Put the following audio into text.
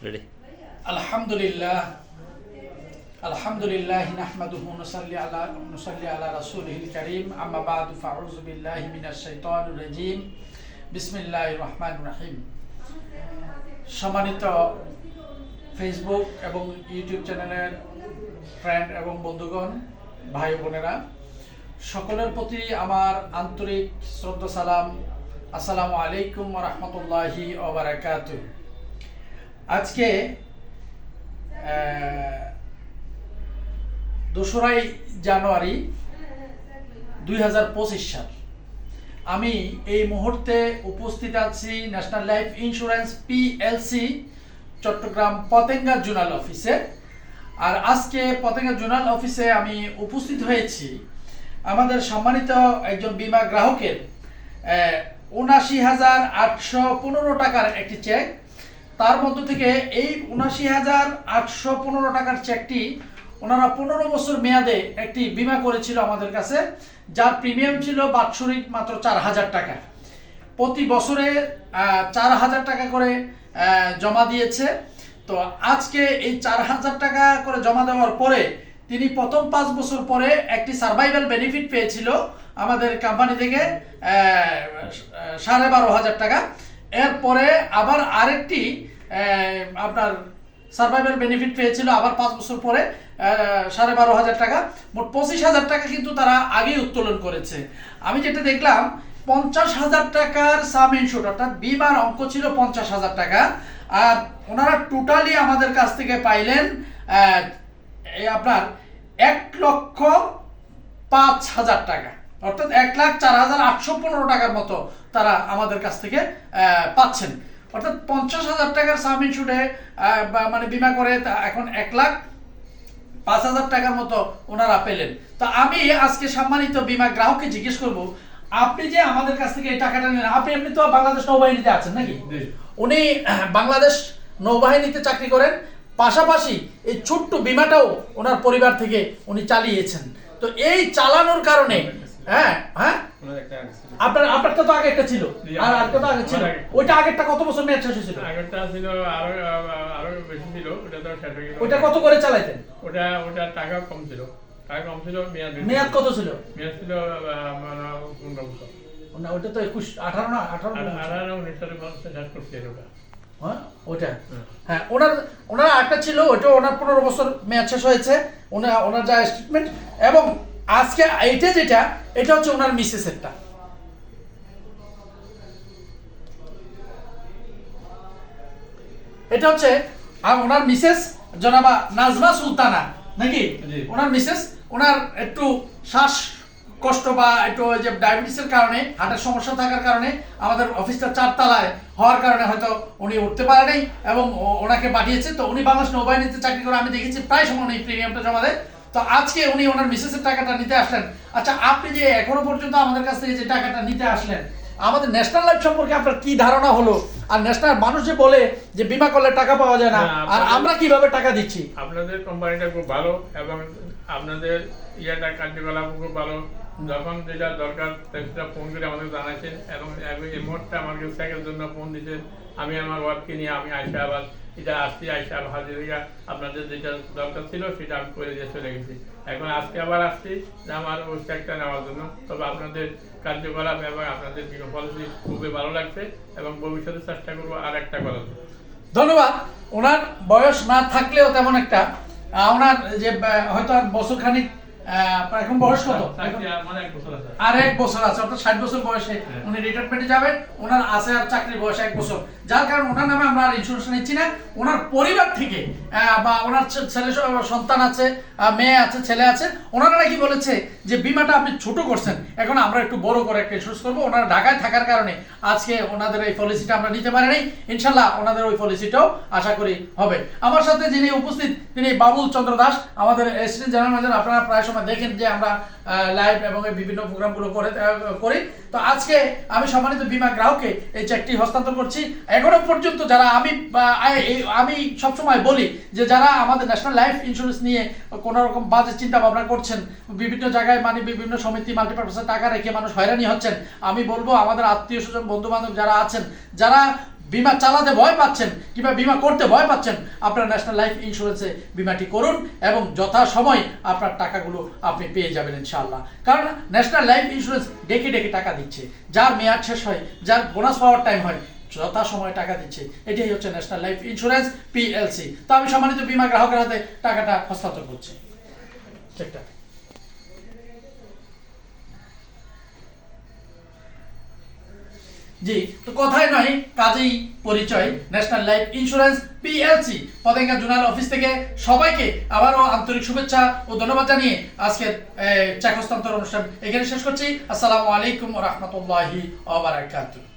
Ready. আলহামদুলিল্লাহ আলহামদুলিল্লাহ নাহমাদুহু নুসাল্লি আলা রাসূলিল কারীম আম্মা বা'দু ফাউযু বিল্লাহি মিনাশ শাইতানির রাজীম বিসমিল্লাহির রহমানির রহিম। সম্মানিত ফেসবুক এবং ইউটিউব চ্যানেলের ফ্রেন্ড এবং বন্ধুগণ, ভাই বোনেরা, সকলের প্রতি আমার আন্তরিক শ্রদ্ধা সালাম। আসসালামু আলাইকুম ওয়া রাহমাতুল্লাহি ওয়া বারাকাতুহু। আজকে 2 জানুয়ারি 2025 সাল। আমি এই মুহূর্তে উপস্থিত আছি national life insurance PLC Chattogram Patenga zonal অফিসে। আর আজকে পতেঙ্গা জোনাল অফিসে আমি উপস্থিত হয়েছি আমাদের সম্মানিত একজন বীমা গ্রাহকের ৭৯,৮15 টাকার একটি চেক। তার মধ্য থেকে এই ৭৯,৮15 টাকার চেকটি ওনারা 15 বছর মেয়াদে একটি বীমা করেছিল আমাদের কাছে, যার প্রিমিয়াম ছিল বাৎসরিক মাত্র 4,000 টাকা। প্রতি বছরে 4,000 টাকা করে জমা দিয়েছে। তো আজকে এই 4,000 টাকা করে জমা দেওয়ার পরে তিনি প্রথম 5 বছর পরে একটি সার্ভাইভাল বেনিফিট পেয়েছিল আমাদের কোম্পানি থেকে 12,500 টাকা। এরপরে আবার আরেকটি আপনার সার্ভাইভাল বেনিফিট পেয়েছিল আবার 5 বছর পরে 12,500 টাকা। মোট 25,000 টাকা কিন্তু তারা আগেই উত্তোলন করেছে। আমি যেটা দেখলাম 50,000 টাকার সাম ইনস্যুর, অর্থাৎ বিমার অঙ্ক ছিল 50,000 টাকা। আর ওনারা টোটালি আমাদের কাছ থেকে পাইলেন আপনার 1,05,000 টাকা, অর্থাৎ 1,04,815 টাকার মতো তারা আমাদের কাছ থেকে পাচ্ছেন। অর্থাৎ 50,000 টাকার সাম ইনস্যুরে মানে বিমা করে এখন 1,05,000 টাকার মতো ওনারা পেলেন। তো আমি আজকে সম্মানিত বীমা গ্রাহককে জিজ্ঞেস করব, আপনি যে আমাদের কাছ থেকে এই টাকাটা নিলেন, আপনি তো বাংলাদেশ নৌবাহিনীতে আছেন নাকি? উনি বাংলাদেশ নৌবাহিনীতে চাকরি করেন, পাশাপাশি এই ছোট্ট বিমাটাও ওনার পরিবার থেকে উনি চালিয়েছেন। তো এই চালানোর কারণে আপনারটা তো আগে একটা ছিল, আর আরেকটা তো আগে ছিল। ওইটা আগেরটা কত বছর মেয়াদ শেষ হয়েছিল? আগেরটা ছিল আরো বেশি ছিল, ওটা তো শেষ হয়ে গেল। ওইটা কত করে চালাইতেন? ওটা টাকা কম ছিল, মেয়াদ কত ছিল? মেয়াদ ছিল 15 বছর। না, ওইটা তো 18 না 18 19 সালে শেষ করছে ওটা। হ্যাঁ ওইটা, হ্যাঁ ওনার একটা ছিল, ওইটা ওনার 15 বছর মেয়াদ শেষ হয়েছে ওনার যা স্টেটমেন্ট। এবং আজকে এটা হচ্ছে ওনার মিসেসেরটা। এটা হচ্ছে ওনার মিসেস জনাবা নাজমা সুলতানা নাকি? ওনার মিসেস, ওনার একটু শ্বাস কষ্ট বা একটু যে ডায়াবেটিসের কারণে, হার্টের সমস্যা থাকার কারণে আমাদের অফিসটা 4 তলায় হওয়ার কারণে হয়তো উনি উঠতে পারে নাই এবং ওনাকে পাঠিয়েছে। তো উনি বাংলাদেশ নৌবাহিনীতে চাকরি করে, আমি দেখেছি প্রায় সময় উনি প্রিমিয়ামটা জমা দেয়। তো আজকে উনি ওনার মিসেসের টাকাটা নিতে আসলেন। আচ্ছা, আপনি যে এখনো পর্যন্ত আমাদের কাছ থেকে যে টাকাটা নিতে আসলেন, আমাদের ন্যাশনাল লাইফ সম্পর্কে আপনার কি ধারণা হলো? আর ন্যাশনাল মানুষ যে বলে যে বিমা করলে টাকা পাওয়া যায় না, আর আমরা কিভাবে টাকা দিচ্ছি? আপনাদের কোম্পানিটা খুব ভালো এবং আপনাদের কার্যকলাপ খুব ভালো। যখন যেটা দরকার সেটা ফোন করে আমাদের জানাচ্ছেন এবং এই মুহূর্তে আমাকে চেকের জন্য ফোন দিচ্ছেন। আমি আমার ওয়ার্ককে নিয়ে আমি আইসা আবার আইসা হাজির হইয়া আপনাদের যেটা দরকার ছিল সেটা আমি করে দিয়ে চলে গেছি। এখন আজকে আবার আসছি যে আমার ওই চেকটা নেওয়ার জন্য। তবে আপনাদের কার্যকলাপ এবং আপনাদের বিমা পলিসি খুবই ভালো লাগছে এবং ভবিষ্যতে চেষ্টা করবো আর একটা করার জন্য। ধন্যবাদ। ওনার বয়স না থাকলেও তেমন একটা, ওনার যে হয়তো আর বছর খানিক, এখন বয়স কত? আর 1 বছর আছে, অর্থাৎ 60 বছর বয়সে উনি রিটায়ারমেন্টে যাবেন। ওনার আছে আর চাকরির বয়স 1 বছর, যার কারণে ওনার নামে আমরা আর ইন্স্যুরেন্স নিচ্ছি না। ওনার পরিবার থেকে বা ওনার ছেলে সন্তান আছে, মেয়ে আছে, ছেলে আছে, ওনারা নাকি বলেছে যে বিমাটা আপনি ছোট করছেন, এখন আমরা একটু বড় করে একটা ইন্স্যুরেন্স করবো। ওনারা ঢাকায় থাকার কারণে আজকে ওনাদের এই পলিসিটা আমরা নিতে পারি নাই। ইনশাল্লাহ ওনাদের ওই পলিসিটাও আশা করি হবে। আমার সাথে যিনি উপস্থিত তিনি বাবুল চন্দ্র দাস, আমাদের অ্যাসিস্ট্যান্ট জেনারেল ম্যানেজার। আপনারা প্রায় সময় দেখেন যে আমরা লাইভ এবং এই বিভিন্ন প্রোগ্রামগুলো করি। তো আজকে আমি সম্মানিত বীমা গ্রাহককে এই চেকটি হস্তান্তর করছি। এখনো পর্যন্ত যারা আমি সবসময় বলি যে যারা আমাদের ন্যাশনাল লাইফ ইন্স্যুরেন্স নিয়ে কোনো রকম বাজে চিন্তা ভাবনা করছেন, বিভিন্ন জায়গায় মানে বিভিন্ন সমিতি মাল্টিপারপাসে টাকা রেখে মানুষ হয়রানি হচ্ছেন, আমি বলবো আমাদের আত্মীয় স্বজন বন্ধু বান্ধব যারা আছেন, যারা বিমা চালাতে ভয় পাচ্ছেন কিংবা বিমা করতে ভয় পাচ্ছেন, আপনারা ন্যাশনাল লাইফ ইন্স্যুরেন্সে বিমাটি করুন এবং যথাসময় আপনার টাকাগুলো আপনি পেয়ে যাবেন ইনশাআল্লাহ। কারণ ন্যাশনাল লাইফ ইন্স্যুরেন্স ডেকে ডেকে টাকা দিচ্ছে, যার মেয়াদ শেষ হয়, যার বোনাস পাওয়ার টাইম হয়, যথাসময়ে টাকা দিচ্ছে। এটাই হচ্ছে ন্যাশনাল লাইফ ইন্স্যুরেন্স PLC। তো আমি সম্মানিত বিমা গ্রাহকের হাতে টাকাটা হস্তান্তর করছি। চেকটা জি, তো কথাই নয় কাজেই পরিচয়, national life insurance PLC Patenga zonal office থেকে সবাইকে আবারও আন্তরিক শুভেচ্ছা ও ধন্যবাদ জানিয়ে আজকের চেক হস্তান্তর অনুষ্ঠান এখানে শেষ করছি। আসসালামু আলাইকুম ওয়া রাহমাতুল্লাহি ওয়া বারাকাতুহু।